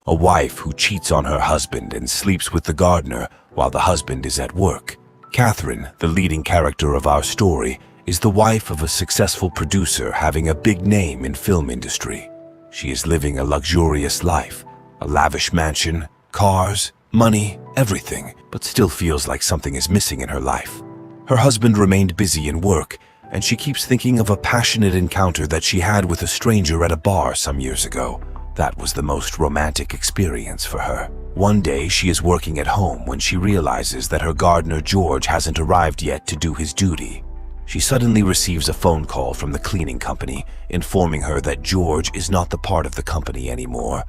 a wife who cheats on her husband and sleeps with the gardener while the husband is at work. Catherine, the leading character of our story, is the wife of a successful producer having a big name in film industry. She is living a luxurious life, a lavish mansion, cars, money, everything, but still feels like something is missing in her life. Her husband remained busy in work, and she keeps thinking of a passionate encounter that she had with a stranger at a bar some years ago. That was the most romantic experience for her. One day, she is working at home when she realizes that her gardener George hasn't arrived yet to do his duty. She suddenly receives a phone call from the cleaning company informing her that George is not the part of the company anymore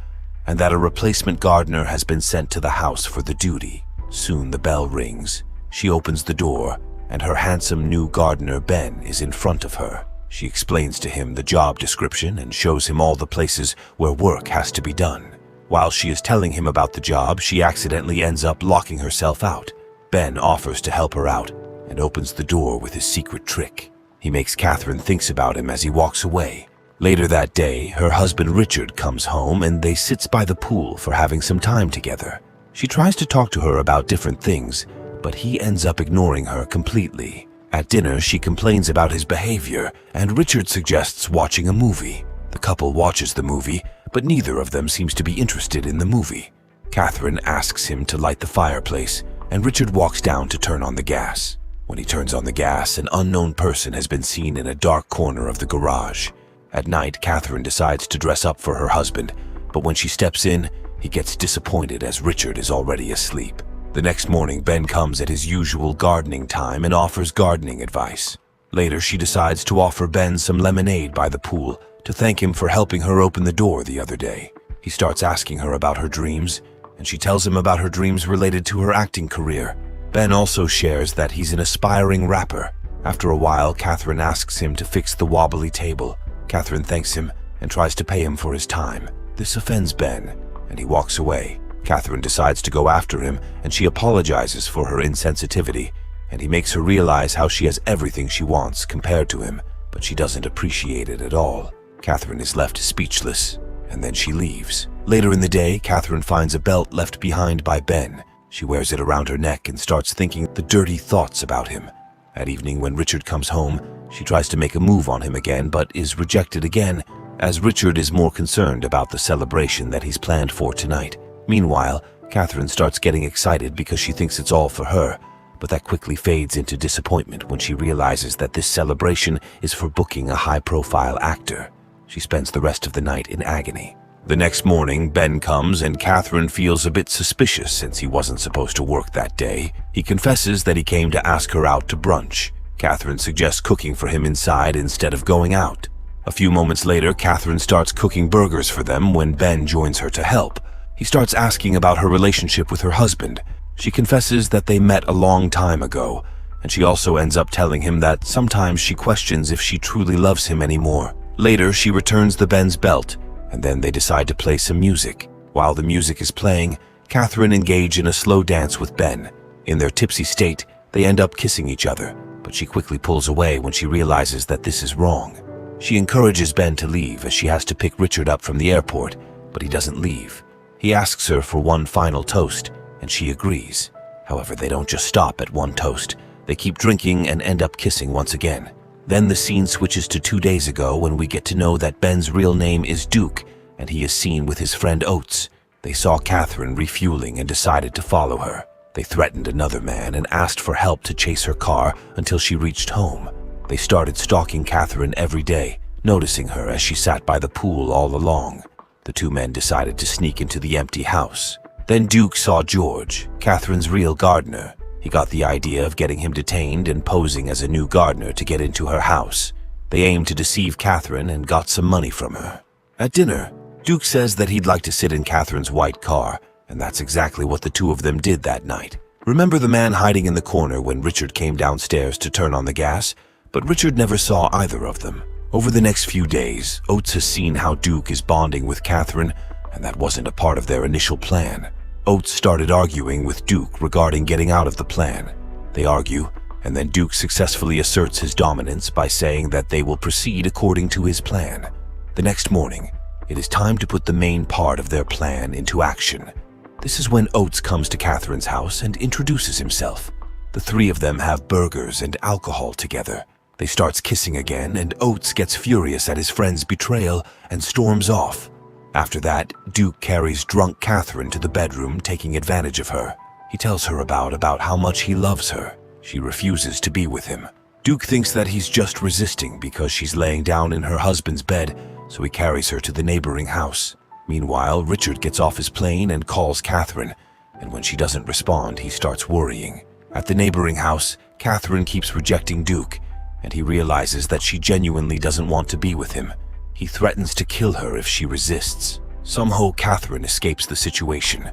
and that a replacement gardener has been sent to the house for the duty. Soon the bell rings. She opens the door and her handsome new gardener Ben is in front of her. She explains to him the job description and shows him all the places where work has to be done. While she is telling him about the job, she accidentally ends up locking herself out. Ben offers to help her out and opens the door with his secret trick. He makes Catherine think about him as he walks away. Later that day, her husband Richard comes home and they sit by the pool for having some time together. She tries to talk to her about different things, but he ends up ignoring her completely. At dinner, she complains about his behavior, and Richard suggests watching a movie. The couple watches the movie, but neither of them seems to be interested in the movie. Catherine asks him to light the fireplace, and Richard walks down to turn on the gas. When he turns on the gas, an unknown person has been seen in a dark corner of the garage. At night, Catherine decides to dress up for her husband, but when she steps in, he gets disappointed as Richard is already asleep. The next morning, Ben comes at his usual gardening time and offers gardening advice. Later, she decides to offer Ben some lemonade by the pool to thank him for helping her open the door the other day. He starts asking her about her dreams, and she tells him about her dreams related to her acting career. Ben also shares that he's an aspiring rapper. After a while, Catherine asks him to fix the wobbly table. Catherine thanks him and tries to pay him for his time. This offends Ben, and he walks away. Catherine decides to go after him, and she apologizes for her insensitivity, and he makes her realize how she has everything she wants compared to him, but she doesn't appreciate it at all. Catherine is left speechless, and then she leaves. Later in the day, Catherine finds a belt left behind by Ben. She wears it around her neck and starts thinking the dirty thoughts about him. At evening, when Richard comes home, she tries to make a move on him again, but is rejected again, as Richard is more concerned about the celebration that he's planned for tonight. Meanwhile, Catherine starts getting excited because she thinks it's all for her, but that quickly fades into disappointment when she realizes that this celebration is for booking a high-profile actor. She spends the rest of the night in agony. The next morning, Ben comes and Catherine feels a bit suspicious since he wasn't supposed to work that day. He confesses that he came to ask her out to brunch. Catherine suggests cooking for him inside instead of going out. A few moments later, Catherine starts cooking burgers for them when Ben joins her to help. He starts asking about her relationship with her husband. She confesses that they met a long time ago, and she also ends up telling him that sometimes she questions if she truly loves him anymore. Later, she returns the Ben's belt, and then they decide to play some music. While the music is playing, Catherine engages in a slow dance with Ben. In their tipsy state, they end up kissing each other, but she quickly pulls away when she realizes that this is wrong. She encourages Ben to leave as she has to pick Richard up from the airport, but he doesn't leave. He asks her for one final toast, and she agrees. However, they don't just stop at one toast. They keep drinking and end up kissing once again. Then the scene switches to 2 days ago when we get to know that Ben's real name is Duke, and he is seen with his friend Oates. They saw Catherine refueling and decided to follow her. They threatened another man and asked for help to chase her car until she reached home. They started stalking Catherine every day, noticing her as she sat by the pool all along. The two men decided to sneak into the empty house. Then Duke saw George, Catherine's real gardener. He got the idea of getting him detained and posing as a new gardener to get into her house. They aimed to deceive Catherine and got some money from her. At dinner, Duke says that he'd like to sit in Catherine's white car, and that's exactly what the two of them did that night. Remember the man hiding in the corner when Richard came downstairs to turn on the gas? But Richard never saw either of them. Over the next few days, Oates has seen how Duke is bonding with Catherine, and that wasn't a part of their initial plan. Oates started arguing with Duke regarding getting out of the plan. They argue, and then Duke successfully asserts his dominance by saying that they will proceed according to his plan. The next morning, It is time to put the main part of their plan into action. This is when Oates comes to Catherine's house and introduces himself. The three of them have burgers and alcohol together. They starts kissing again, and Oates gets furious at his friend's betrayal and storms off. After that, Duke carries drunk Catherine to the bedroom, taking advantage of her. He tells her about how much he loves her. She refuses to be with him. Duke thinks that he's just resisting because she's laying down in her husband's bed, so he carries her to the neighboring house. Meanwhile, Richard gets off his plane and calls Catherine, and when she doesn't respond, he starts worrying. At the neighboring house, Catherine keeps rejecting Duke, and he realizes that she genuinely doesn't want to be with him. He threatens to kill her if she resists. Somehow, Catherine escapes the situation.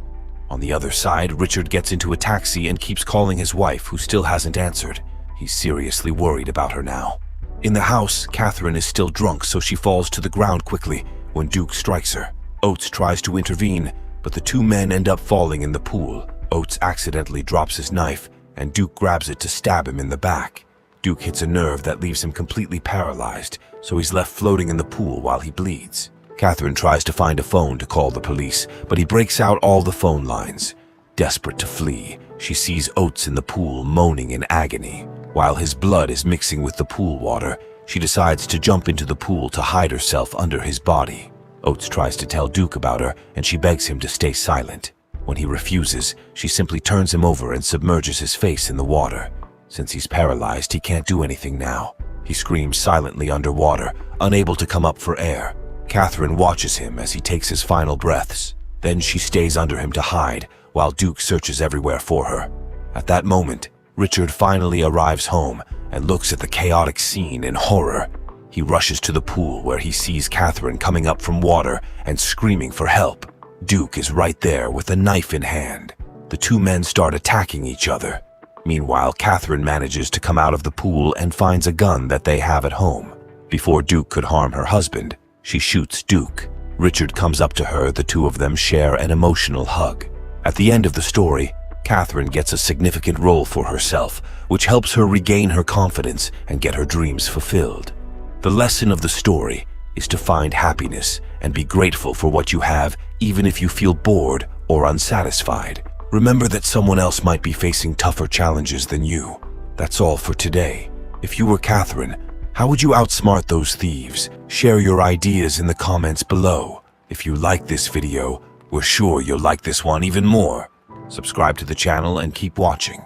On the other side, Richard gets into a taxi and keeps calling his wife, who still hasn't answered. He's seriously worried about her now. In the house, Catherine is still drunk, so she falls to the ground quickly when Duke strikes her. Oates tries to intervene, but the two men end up falling in the pool. Oates accidentally drops his knife, and Duke grabs it to stab him in the back. Duke hits a nerve that leaves him completely paralyzed, so he's left floating in the pool while he bleeds. Catherine tries to find a phone to call the police, but he breaks out all the phone lines. Desperate to flee, she sees Oates in the pool moaning in agony. While his blood is mixing with the pool water, she decides to jump into the pool to hide herself under his body. Oates tries to tell Duke about her, and she begs him to stay silent. When he refuses, she simply turns him over and submerges his face in the water. Since he's paralyzed, he can't do anything now. He screams silently underwater, unable to come up for air. Catherine watches him as he takes his final breaths. Then she stays under him to hide, while Duke searches everywhere for her. At that moment, Richard finally arrives home and looks at the chaotic scene in horror. He rushes to the pool where he sees Catherine coming up from water and screaming for help. Duke is right there with a knife in hand. The two men start attacking each other. Meanwhile, Catherine manages to come out of the pool and finds a gun that they have at home. Before Duke could harm her husband, she shoots Duke. Richard comes up to her, the two of them share an emotional hug. At the end of the story, Catherine gets a significant role for herself, which helps her regain her confidence and get her dreams fulfilled. The lesson of the story is to find happiness and be grateful for what you have, even if you feel bored or unsatisfied. Remember that someone else might be facing tougher challenges than you. That's all for today. If you were Catherine, how would you outsmart those thieves? Share your ideas in the comments below. If you like this video, we're sure you'll like this one even more. Subscribe to the channel and keep watching.